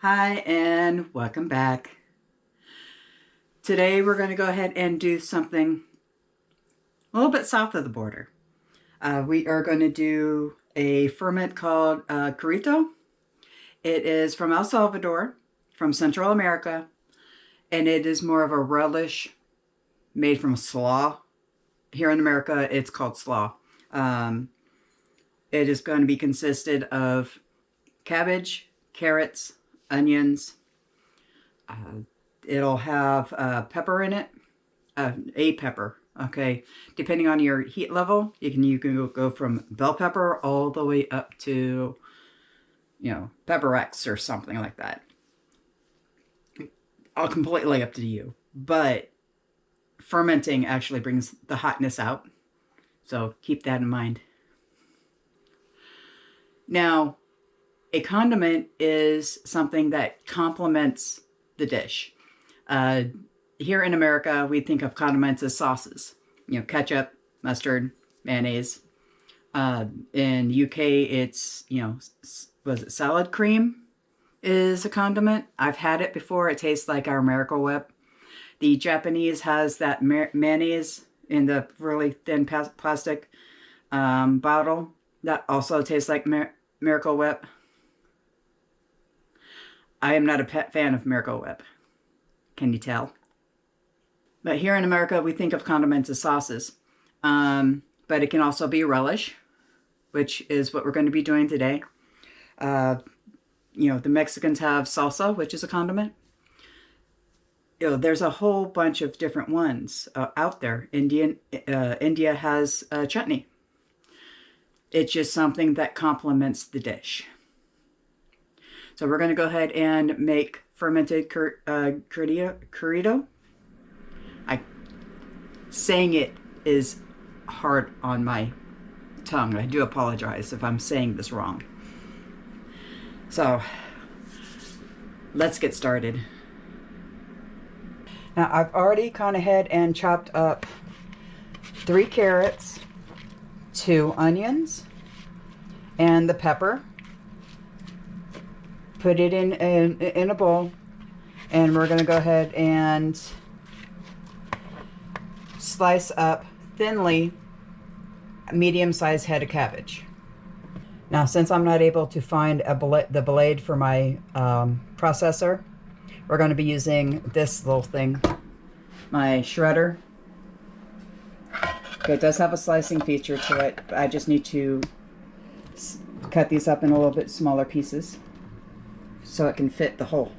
Hi and welcome back. Today we're going to go ahead and do something a little bit south of the border. We are going to do a ferment called Curito. It is from El Salvador, from Central America, and it is more of a relish made from slaw. Here in America, it's called slaw. It is going to be consisted of cabbage, carrots, onions. It'll have pepper in it, a pepper. Okay, depending on your heat level, you can go from bell pepper all the way up to, pepper X or something like that. All completely up to you. But fermenting actually brings the hotness out, so keep that in mind. Now, a condiment is something that complements the dish. Here in America, we think of condiments as sauces. Ketchup, mustard, mayonnaise. In UK, it's, was it salad cream is a condiment. I've had it before. It tastes like our Miracle Whip. The Japanese has that mayonnaise in the really thin plastic bottle. That also tastes like Miracle Whip. I am not a fan of Miracle Whip. Can you tell? But here in America, we think of condiments as sauces. But it can also be relish, which is what we're going to be doing today. The Mexicans have salsa, which is a condiment. There's a whole bunch of different ones out there. India has chutney. It's just something that complements the dish. So we're going to go ahead and make fermented curtido. Saying it is hard on my tongue. I do apologize if I'm saying this wrong. So let's get started. Now I've already gone ahead and chopped up 3 carrots, 2 onions, and the pepper. Put it in a bowl, and we're going to go ahead and slice up thinly a medium-sized head of cabbage. Now, since I'm not able to find the blade for my processor, we're going to be using this little thing, my shredder. Okay, it does have a slicing feature to it, but I just need to cut these up in a little bit smaller pieces so it can fit the hole.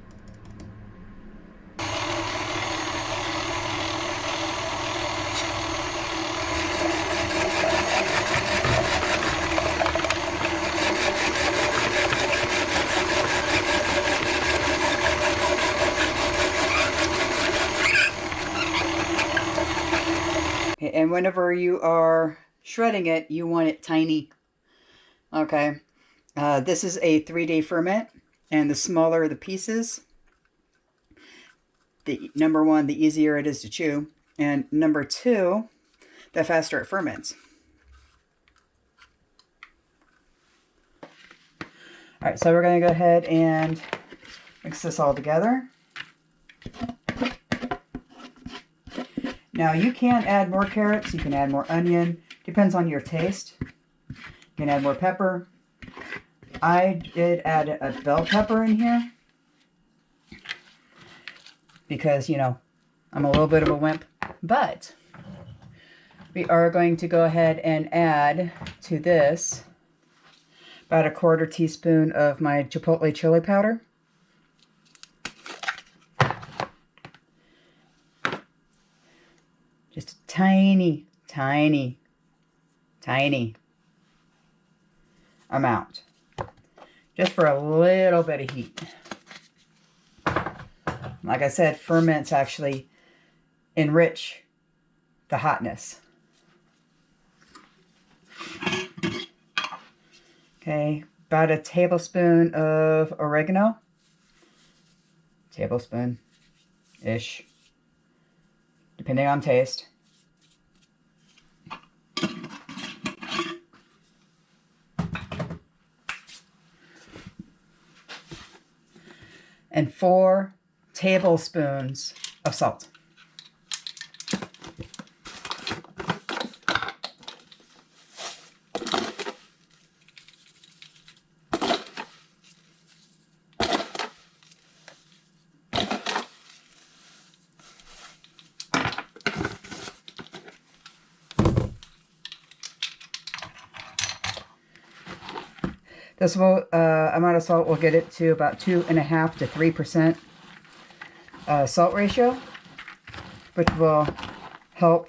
Okay, and whenever you are shredding it, you want it tiny. Okay, this is a 3-day ferment. And the smaller the pieces, number 1, the easier it is to chew. And number 2, the faster it ferments. All right, so we're going to go ahead and mix this all together. Now you can add more carrots, you can add more onion, depends on your taste. You can add more pepper. I did add a bell pepper in here because, I'm a little bit of a wimp. But we are going to go ahead and add to this about a 1/4 teaspoon of my chipotle chili powder. Just a tiny, tiny, tiny amount. Just for a little bit of heat. Like I said, ferments actually enrich the hotness. Okay, about a tablespoon of oregano. Tablespoon-ish, depending on taste. and 4 tablespoons of salt. This amount of salt will get it to about 2.5 to 3% salt ratio, which will help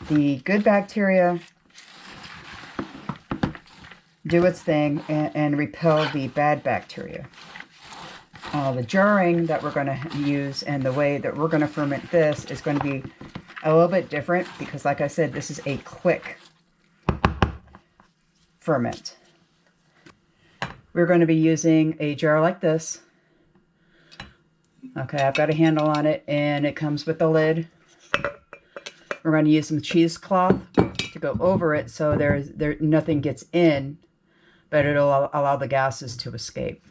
the good bacteria do its thing and repel the bad bacteria. The jarring that we're going to use and the way that we're going to ferment this is going to be a little bit different because, like I said, this is a quick ferment. We're going to be using a jar like this. Okay, I've got a handle on it and it comes with a lid. We're going to use some cheesecloth to go over it so nothing gets in, but it'll allow the gases to escape.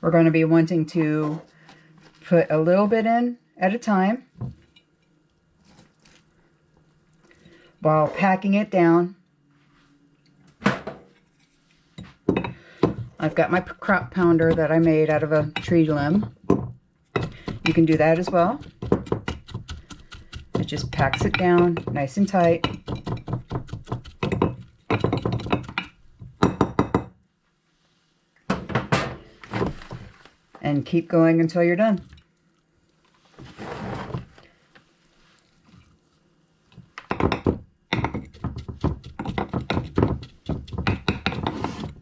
We're going to be wanting to put a little bit in at a time while packing it down. I've got my crop pounder that I made out of a tree limb. You can do that as well. It just packs it down nice and tight. And keep going until you're done.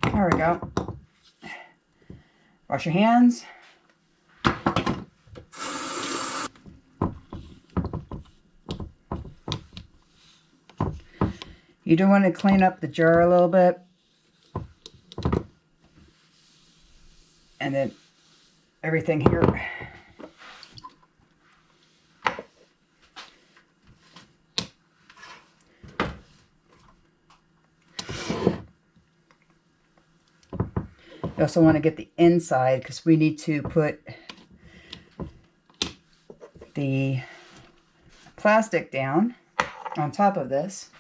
There we go. Wash your hands. You do want to clean up the jar a little bit. And then everything here. You also want to get the inside because we need to put the plastic down on top of this.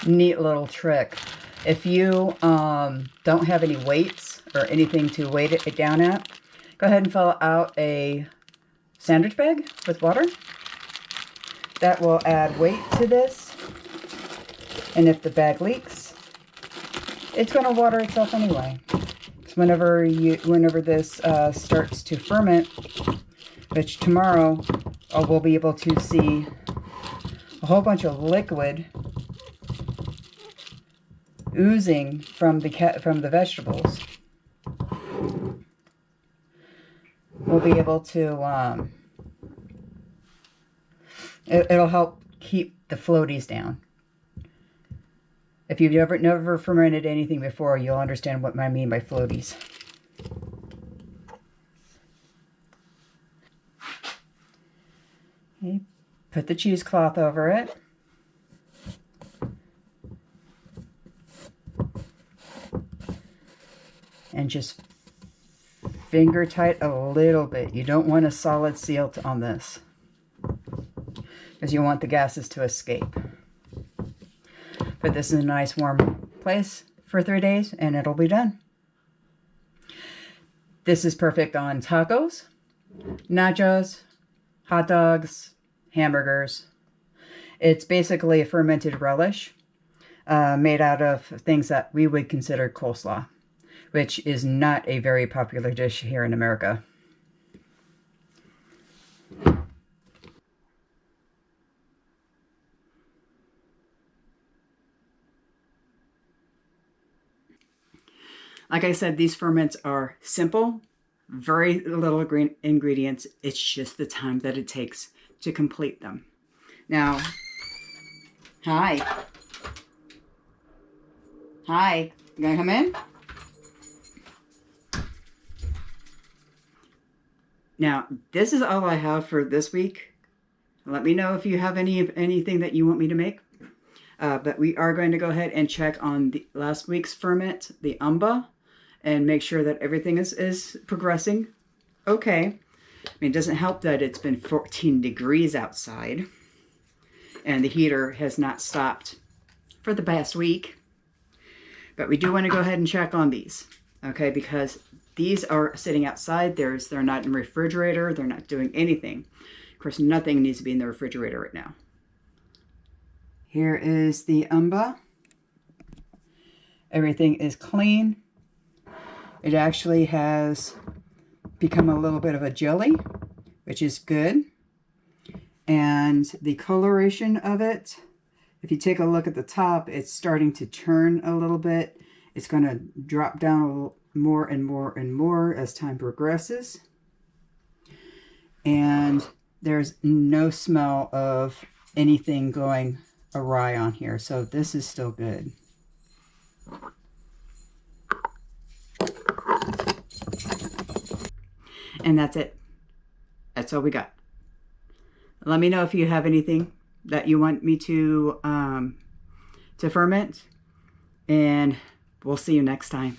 Neat little trick. If you don't have any weights or anything to weight it down at, go ahead and fill out a sandwich bag with water. That will add weight to this. And if the bag leaks, it's going to water itself anyway. So whenever this starts to ferment, which tomorrow we'll be able to see a whole bunch of liquid oozing from the vegetables. We'll be able to it'll help keep the floaties down. If you've never fermented anything before, you'll understand what I mean by floaties. Okay, put the cheesecloth over it. And just finger tight a little bit. You don't want a solid seal on this because you want the gases to escape. Put this in a nice warm place for 3 days and it'll be done. This is perfect on tacos, nachos, hot dogs, hamburgers. It's basically a fermented relish made out of things that we would consider coleslaw, which is not a very popular dish here in America. Like I said, these ferments are simple, Very little ingredients. It's just the time that it takes to complete them. Now, hi. Hi. You gonna come in? Now, this is all I have for this week. Let me know if you have anything that you want me to make. But we are going to go ahead and check on the last week's ferment, the umba, and make sure that everything is progressing okay. I mean, it doesn't help that it's been 14 degrees outside and the heater has not stopped for the past week. But we do want to go ahead and check on these, okay, because these are sitting outside. They're not in the refrigerator. They're not doing anything. Of course, nothing needs to be in the refrigerator right now. Here is the umba. Everything is clean. It actually has become a little bit of a jelly, which is good. And the coloration of it, if you take a look at the top, it's starting to turn a little bit. It's going to drop down a little more and more and more as time progresses. And there's no smell of anything going awry on here, so this is still good. And that's it. That's all we got. Let me know if you have anything that you want me to ferment, and we'll see you next time.